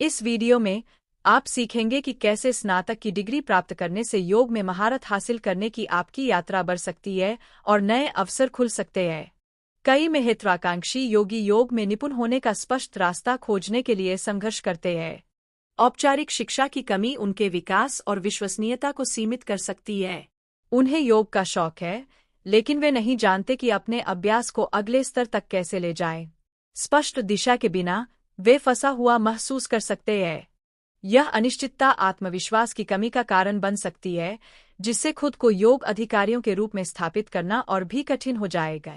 इस वीडियो में आप सीखेंगे कि कैसे स्नातक की डिग्री प्राप्त करने से योग में महारत हासिल करने की आपकी यात्रा बढ़ सकती है और नए अवसर खुल सकते हैं। कई महत्वाकांक्षी योगी योग में निपुण होने का स्पष्ट रास्ता खोजने के लिए संघर्ष करते हैं। औपचारिक शिक्षा की कमी उनके विकास और विश्वसनीयता को सीमित कर सकती है। उन्हें योग का शौक है, लेकिन वे नहीं जानते कि अपने अभ्यास को अगले स्तर तक कैसे ले जाएं। स्पष्ट दिशा के बिना वे फंसा हुआ महसूस कर सकते हैं। यह अनिश्चितता आत्मविश्वास की कमी का कारण बन सकती है, जिससे खुद को योग अधिकारियों के रूप में स्थापित करना और भी कठिन हो जाएगा।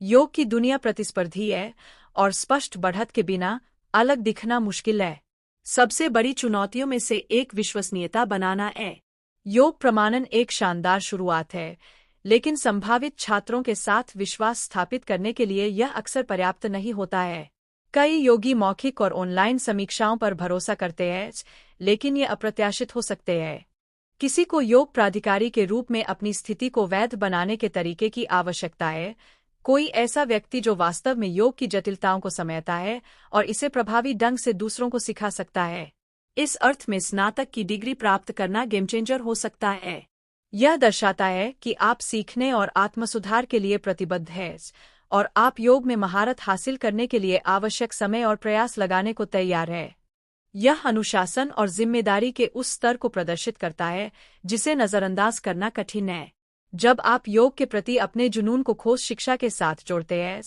योग की दुनिया प्रतिस्पर्धी है और स्पष्ट बढ़त के बिना अलग दिखना मुश्किल है। सबसे बड़ी चुनौतियों में से एक विश्वसनीयता बनाना है। योग प्रमाणन एक शानदार शुरुआत है, लेकिन संभावित छात्रों के साथ विश्वास स्थापित करने के लिए यह अक्सर पर्याप्त नहीं होता है। कई योगी मौखिक और ऑनलाइन समीक्षाओं पर भरोसा करते हैं, लेकिन ये अप्रत्याशित हो सकते हैं। किसी को योग प्राधिकारी के रूप में अपनी स्थिति को वैध बनाने के तरीके की आवश्यकता है। कोई ऐसा व्यक्ति जो वास्तव में योग की जटिलताओं को समझता है और इसे प्रभावी ढंग से दूसरों को सिखा सकता है। इस अर्थ में स्नातक की डिग्री प्राप्त करना गेम चेंजर हो सकता है। यह दर्शाता है कि आप सीखने और आत्मसुधार के लिए प्रतिबद्ध हैं और आप योग में महारत हासिल करने के लिए आवश्यक समय और प्रयास लगाने को तैयार हैं। यह अनुशासन और जिम्मेदारी के उस स्तर को प्रदर्शित करता है जिसे नजरअंदाज करना कठिन है। जब आप योग के प्रति अपने जुनून को खोज शिक्षा के साथ जोड़ते हैं,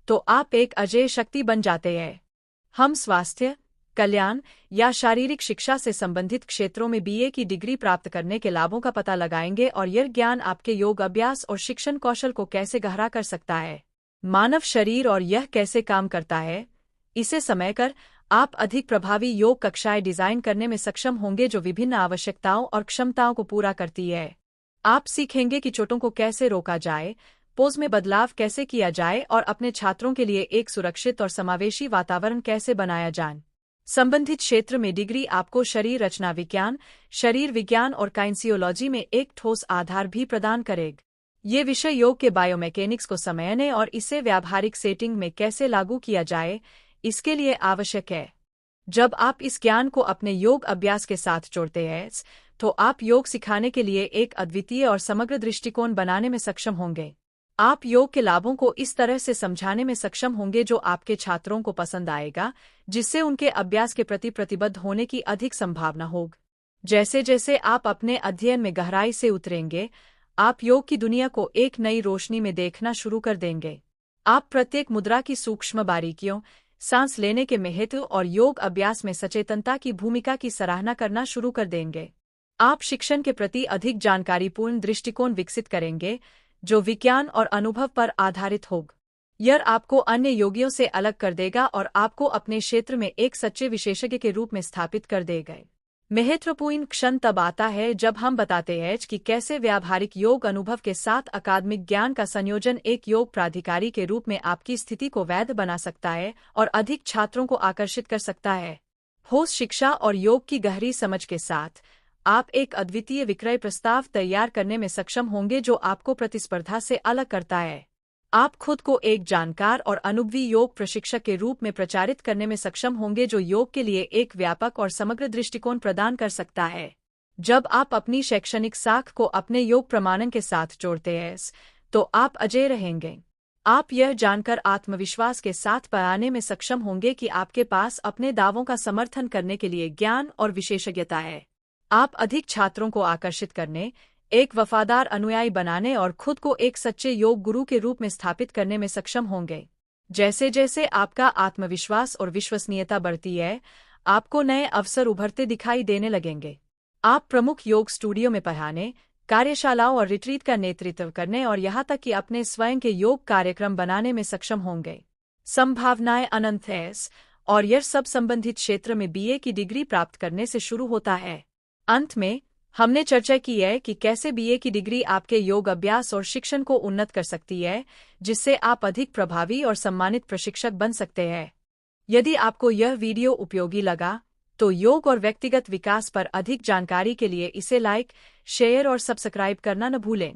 तो आप एक अजेय शक्ति बन जाते हैं। हम स्वास्थ्य, कल्याण या शारीरिक शिक्षा से संबंधित क्षेत्रों में बीए की डिग्री प्राप्त करने के लाभों का पता लगाएंगे और यह ज्ञान आपके योग अभ्यास और शिक्षण कौशल को कैसे गहरा कर सकता है। मानव शरीर और यह कैसे काम करता है, इसे समझकर आप अधिक प्रभावी योग कक्षाएं डिजाइन करने में सक्षम होंगे जो विभिन्न आवश्यकताओं और क्षमताओं को पूरा करती है। आप सीखेंगे कि चोटों को कैसे रोका जाए, पोज में बदलाव कैसे किया जाए और अपने छात्रों के लिए एक सुरक्षित और समावेशी वातावरण कैसे बनाया जाए। संबंधित क्षेत्र में डिग्री आपको शरीर रचना विज्ञान, शरीर विज्ञान और काइंसियोलॉजी में एक ठोस आधार भी प्रदान करेगा। ये विषय योग के बायोमैकेनिक्स को समझने और इसे व्यावहारिक सेटिंग में कैसे लागू किया जाए, इसके लिए आवश्यक है। जब आप इस ज्ञान को अपने योग अभ्यास के साथ जोड़ते हैं, तो आप योग सिखाने के लिए एक अद्वितीय और समग्र दृष्टिकोण बनाने में सक्षम होंगे। आप योग के लाभों को इस तरह से समझाने में सक्षम होंगे जो आपके छात्रों को पसंद आएगा, जिससे उनके अभ्यास के प्रति प्रतिबद्ध होने की अधिक संभावना होगी। जैसे जैसे आप अपने अध्ययन में गहराई से उतरेंगे, आप योग की दुनिया को एक नई रोशनी में देखना शुरू कर देंगे। आप प्रत्येक मुद्रा की सूक्ष्म बारीकियों, सांस लेने के महत्व और योग अभ्यास में सचेतनता की भूमिका की सराहना करना शुरू कर देंगे। आप शिक्षण के प्रति अधिक जानकारीपूर्ण दृष्टिकोण विकसित करेंगे, जो विज्ञान और अनुभव पर आधारित होगा। यह आपको अन्य योगियों से अलग कर देगा और आपको अपने क्षेत्र में एक सच्चे विशेषज्ञ के रूप में स्थापित कर देगा। महत्वपूर्ण क्षण तब आता है जब हम बताते हैं कि कैसे व्यावहारिक योग अनुभव के साथ अकादमिक ज्ञान का संयोजन एक योग प्राधिकारी के रूप में आपकी स्थिति को वैध बना सकता है और अधिक छात्रों को आकर्षित कर सकता है। होस्ट शिक्षा और योग की गहरी समझ के साथ आप एक अद्वितीय विक्रय प्रस्ताव तैयार करने में सक्षम होंगे जो आपको प्रतिस्पर्धा से अलग करता है। आप खुद को एक जानकार और अनुभवी योग प्रशिक्षक के रूप में प्रचारित करने में सक्षम होंगे जो योग के लिए एक व्यापक और समग्र दृष्टिकोण प्रदान कर सकता है। जब आप अपनी शैक्षणिक साख को अपने योग प्रमाणन के साथ जोड़ते हैं, तो आप अजेय रहेंगे। आप यह जानकर आत्मविश्वास के साथ पाने में सक्षम होंगे कि आपके पास अपने दावों का समर्थन करने के लिए ज्ञान और विशेषज्ञता है। आप अधिक छात्रों को आकर्षित करने, एक वफादार अनुयायी बनाने और खुद को एक सच्चे योग गुरु के रूप में स्थापित करने में सक्षम होंगे। जैसे जैसे आपका आत्मविश्वास और विश्वसनीयता बढ़ती है, आपको नए अवसर उभरते दिखाई देने लगेंगे। आप प्रमुख योग स्टूडियो में पढ़ाने, कार्यशालाओं और रिट्रीट का नेतृत्व करने और यहाँ तक कि अपने स्वयं के योग कार्यक्रम बनाने में सक्षम होंगे। संभावनाएं अनंत हैं और यह सब संबंधित क्षेत्र में बीए की डिग्री प्राप्त करने से शुरू होता है। अंत में हमने चर्चा की है कि कैसे बीए की डिग्री आपके योग अभ्यास और शिक्षण को उन्नत कर सकती है, जिससे आप अधिक प्रभावी और सम्मानित प्रशिक्षक बन सकते हैं। यदि आपको यह वीडियो उपयोगी लगा, तो योग और व्यक्तिगत विकास पर अधिक जानकारी के लिए इसे लाइक, शेयर और सब्सक्राइब करना न भूलें।